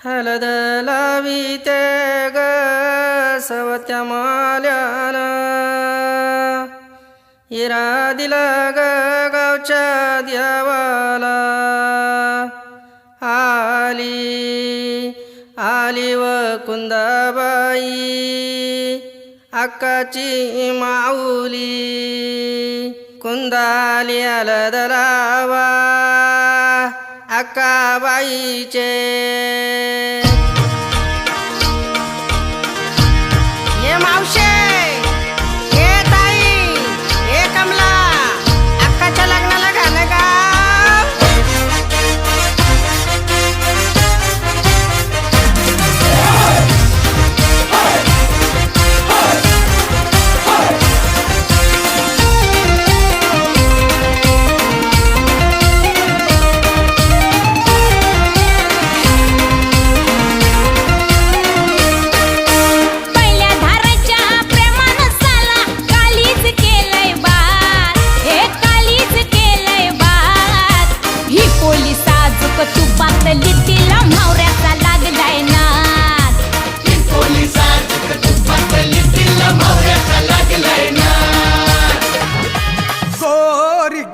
हलद लाविते ग सवत्या माल्यानं हिरा दिला ग गावच्या देवाला आली व कुंदाबाई अक्काची माऊली कुंदाली हलद लावा अक्काबाईचे ये मावशे ये ताई ये कमला अक्काच्या लग्नाला गाणं गा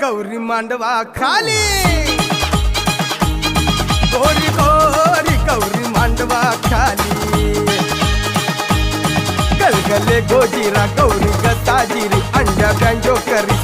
गौरी मांडवा खाली गोरी गोरी गौरी मांडवा खाली गलगले गोजीरा गौरी गताजिरी अंड्या बँजो करी